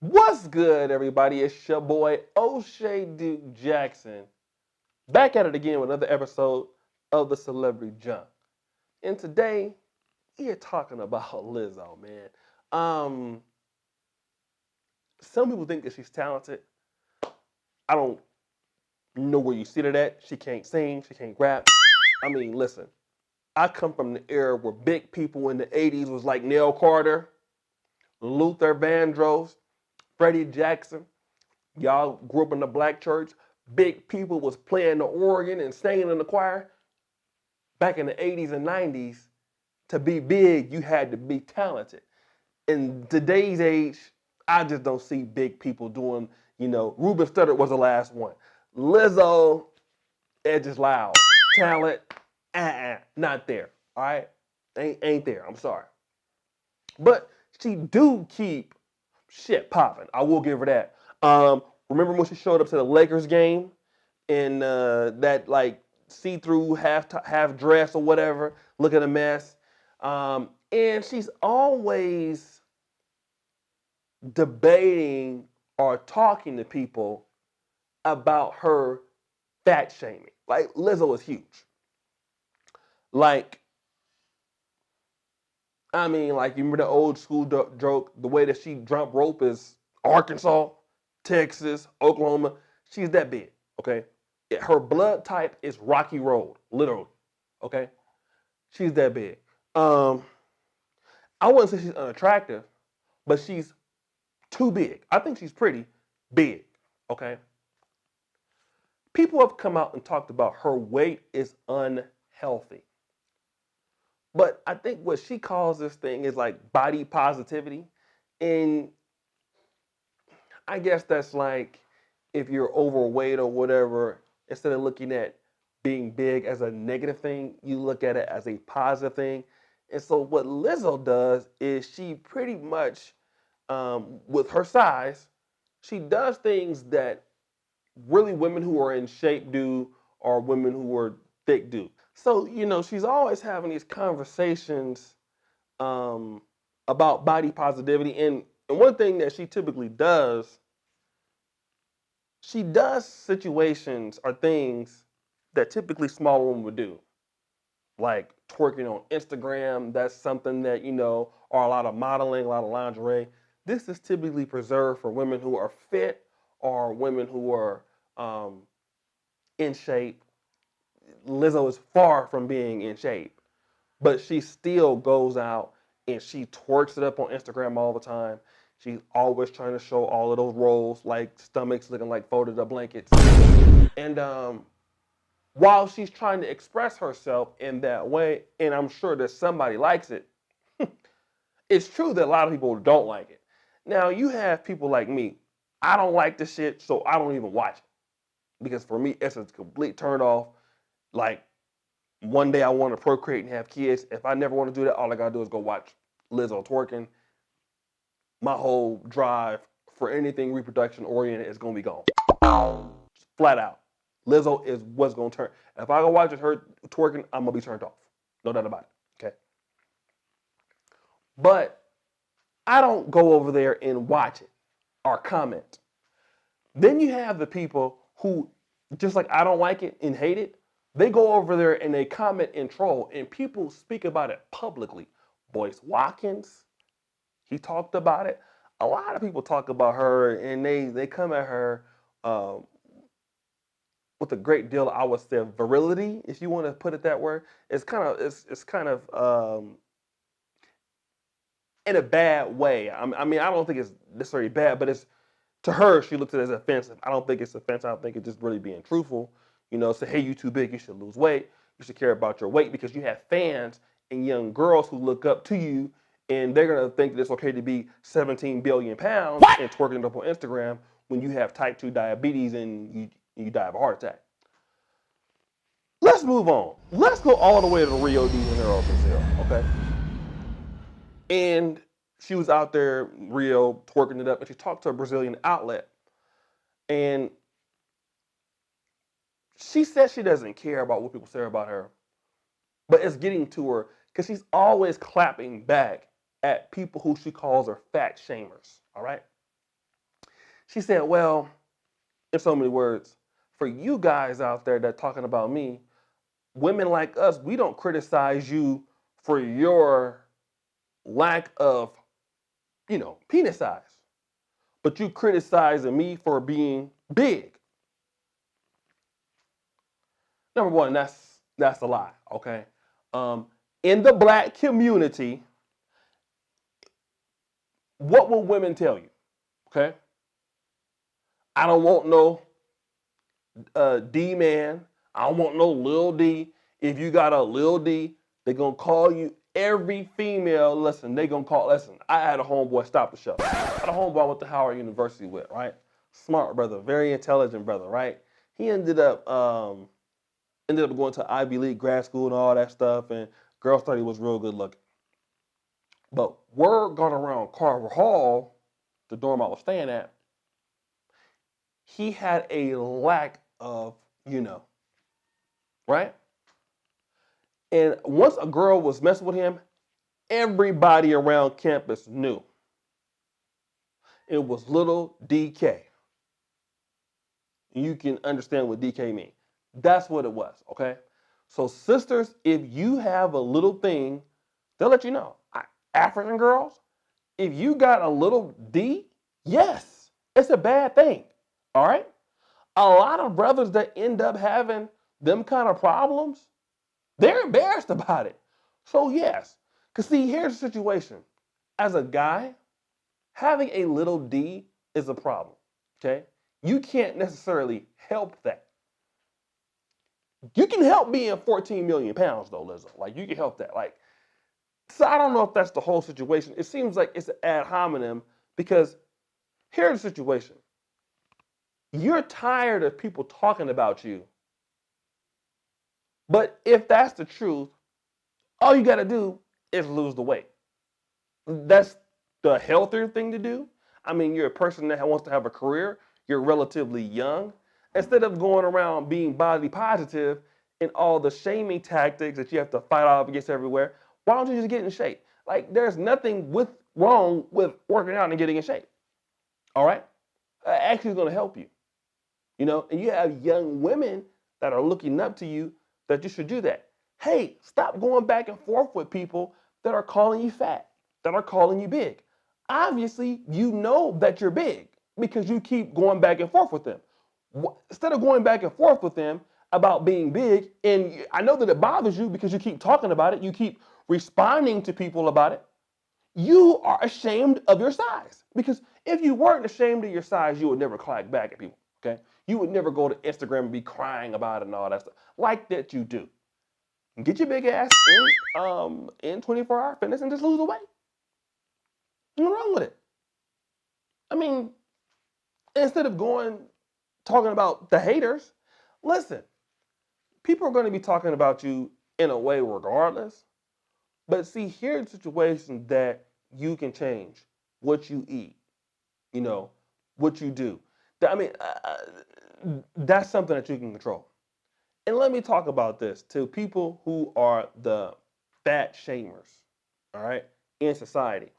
What's good, everybody? It's your boy O'Shea Duke Jackson, back at it again with another episode of the Celebrity Junk. And today, we're talking about Lizzo, man. Um, some people think that she's talented. I don't know where you see it at. She can't sing, she can't rap. I mean, listen, I come from the era where big people in the 80s was like Neil Carter, Luther Vandross, Freddie Jackson. Y'all grew up in the black church. Big people was playing the organ and singing in the choir. Back in the 80s and 90s, to be big, you had to be talented. In today's age, I just don't see big people doing, Ruben Studdard was the last one. Lizzo, it's just loud. Talent, not there. All right? Ain't there. I'm sorry. But she do keep shit popping. I will give her that. Remember when she showed up to the Lakers game in that like see-through half dress or whatever, looking a mess. And she's always debating or talking to people about her fat shaming. Like Lizzo is huge. Like, I mean, like you remember the old school joke, the way that she jump rope is Arkansas, Texas, Oklahoma. She's that big, okay? Her blood type is Rocky Road, literally, okay? She's that big. I wouldn't say she's unattractive, but she's too big. I think she's pretty big, okay? People have come out and talked about her weight is unhealthy. But I think what she calls this thing is like body positivity. And I guess that's like if you're overweight or whatever, instead of looking at being big as a negative thing, you look at it as a positive thing. And so what Lizzo does is she pretty much, with her size, she does things that really women who are in shape do or women who are thick do. So, she's always having these conversations um, about body positivity. And one thing that she typically does, she does situations or things that typically small women would do, like twerking on Instagram. That's something that, or a lot of modeling, a lot of lingerie. This is typically preserved for women who are fit or women who are in shape. Lizzo is far from being in shape, but she still goes out and she twerks it up on Instagram all the time. She's always trying to show all of those rolls, like stomachs looking like folded up blankets. And while she's trying to express herself in that way, and I'm sure that somebody likes it, it's true that a lot of people don't like it. Now, you have people like me. I don't like the shit, so I don't even watch it. Because for me, it's a complete turn off. Like, one day I want to procreate and have kids. If I never want to do that, all I gotta do is go watch Lizzo twerking. My whole drive for anything reproduction oriented is gonna be gone. Flat out. Lizzo is what's gonna turn. If I go watch her twerking, I'm gonna be turned off. No doubt about it. Okay. But I don't go over there and watch it or comment. Then you have the people who, just like I don't like it and hate it, they go over there and they comment and troll, and people speak about it publicly. Boyce Watkins, he talked about it. A lot of people talk about her, and they come at her um, with a great deal, I would say, virility, if you want to put it that way. It's kind of in a bad way. I mean, I don't think it's necessarily bad, but it's to her, she looks at it as offensive. I don't think it's offensive. I don't think it's just really being truthful. Say, hey, you too big, you should lose weight. You should care about your weight because you have fans and young girls who look up to you, and they're gonna think that it's okay to be 17 billion pounds and twerking it up on Instagram when you have type 2 diabetes and you die of a heart attack. Let's move on. Let's go all the way to Rio de Janeiro, Brazil, okay? And she was out there, Rio, twerking it up, and she talked to a Brazilian outlet. And she says she doesn't care about what people say about her, but it's getting to her because she's always clapping back at people who she calls her fat shamers, all right? She said, well, in so many words, for you guys out there that talking about me, women like us, we don't criticize you for your lack of, penis size, but you criticizing me for being big. Number one, that's a lie. Okay, um, in the black community, what will women tell you? Okay, I don't want no D man. I don't want no Lil D. If you got a Lil D, they gonna call you every female. Listen, they gonna call. Listen, I had a homeboy stop the show. I had a homeboy I went to Howard University with, right? Smart brother, very intelligent brother, right? He ended up going to Ivy League grad school and all that stuff, and girls thought he was real good looking. But word got around Carver Hall, the dorm I was staying at, he had a lack of, right? And once a girl was messing with him, everybody around campus knew it was little DK. You can understand what DK means. That's what it was, okay? So sisters, if you have a little thing, they'll let you know. African girls, if you got a little D, yes, it's a bad thing, all right? A lot of brothers that end up having them kind of problems, they're embarrassed about it. So yes, because see, here's the situation. As a guy, having a little D is a problem, okay? You can't necessarily help that. You can help being 14 million pounds though, Lizzo. Like you can help that. Like, so I don't know if that's the whole situation. It seems like it's an ad hominem because here's the situation. You're tired of people talking about you. But if that's the truth, all you got to do is lose the weight. That's the healthier thing to do. I mean, you're a person that wants to have a career. You're relatively young. Instead of going around being body positive and all the shaming tactics that you have to fight off against everywhere, why don't you just get in shape? Like, there's nothing wrong with working out and getting in shape. All right? Actually, it's going to help you. And you have young women that are looking up to you that you should do that. Hey, stop going back and forth with people that are calling you fat, that are calling you big. Obviously, you know that you're big because you keep going back and forth with them. Instead of going back and forth with them about being big, and I know that it bothers you because you keep talking about it, you keep responding to people about it, you are ashamed of your size. Because if you weren't ashamed of your size, you would never clack back at people, okay? You would never go to Instagram and be crying about it and all that stuff. Like that you do. Get your big ass in 24-hour fitness and just lose the weight. What's wrong with it? I mean, instead of talking about the haters, listen, people are going to be talking about you in a way regardless. But see, here's a situation that you can change what you eat, what you do. I mean, that's something that you can control. And let me talk about this to people who are the fat shamers, all right, in society.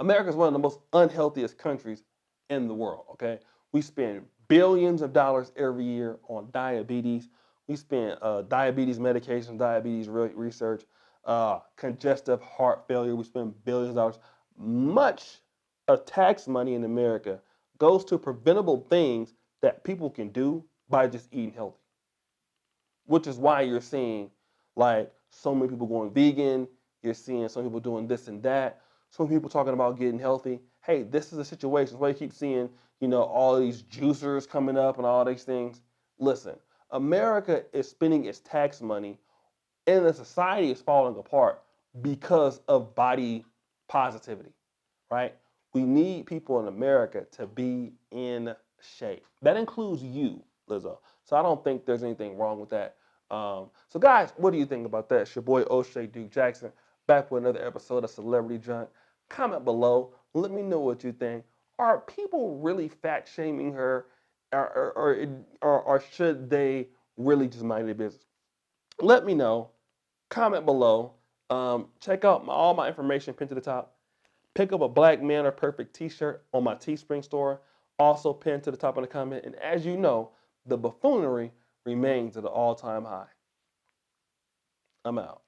America is one of the most unhealthiest countries in the world, okay? We spend billions of dollars every year on diabetes. We spend diabetes medication, diabetes research, congestive heart failure. We spend billions of dollars. Much of tax money in America goes to preventable things that people can do by just eating healthy. Which is why you're seeing like so many people going vegan. You're seeing some people doing this and that. Some people talking about getting healthy. Hey, this is a situation. That's why you keep seeing, all these juicers coming up and all these things. Listen, America is spending its tax money and the society is falling apart because of body positivity, right? We need people in America to be in shape. That includes you, Lizzo. So I don't think there's anything wrong with that. So guys, what do you think about that? It's your boy O'Shea Duke Jackson, back with another episode of Celebrity Junk. Comment below. Let me know what you think. Are people really fat shaming her, or should they really just mind their business? Let me know. Comment below. Check out all my information pinned to the top. Pick up a Black Man Are Perfect t-shirt on my Teespring store. Also pinned to the top of the comment. And as you know, the buffoonery remains at an all-time high. I'm out.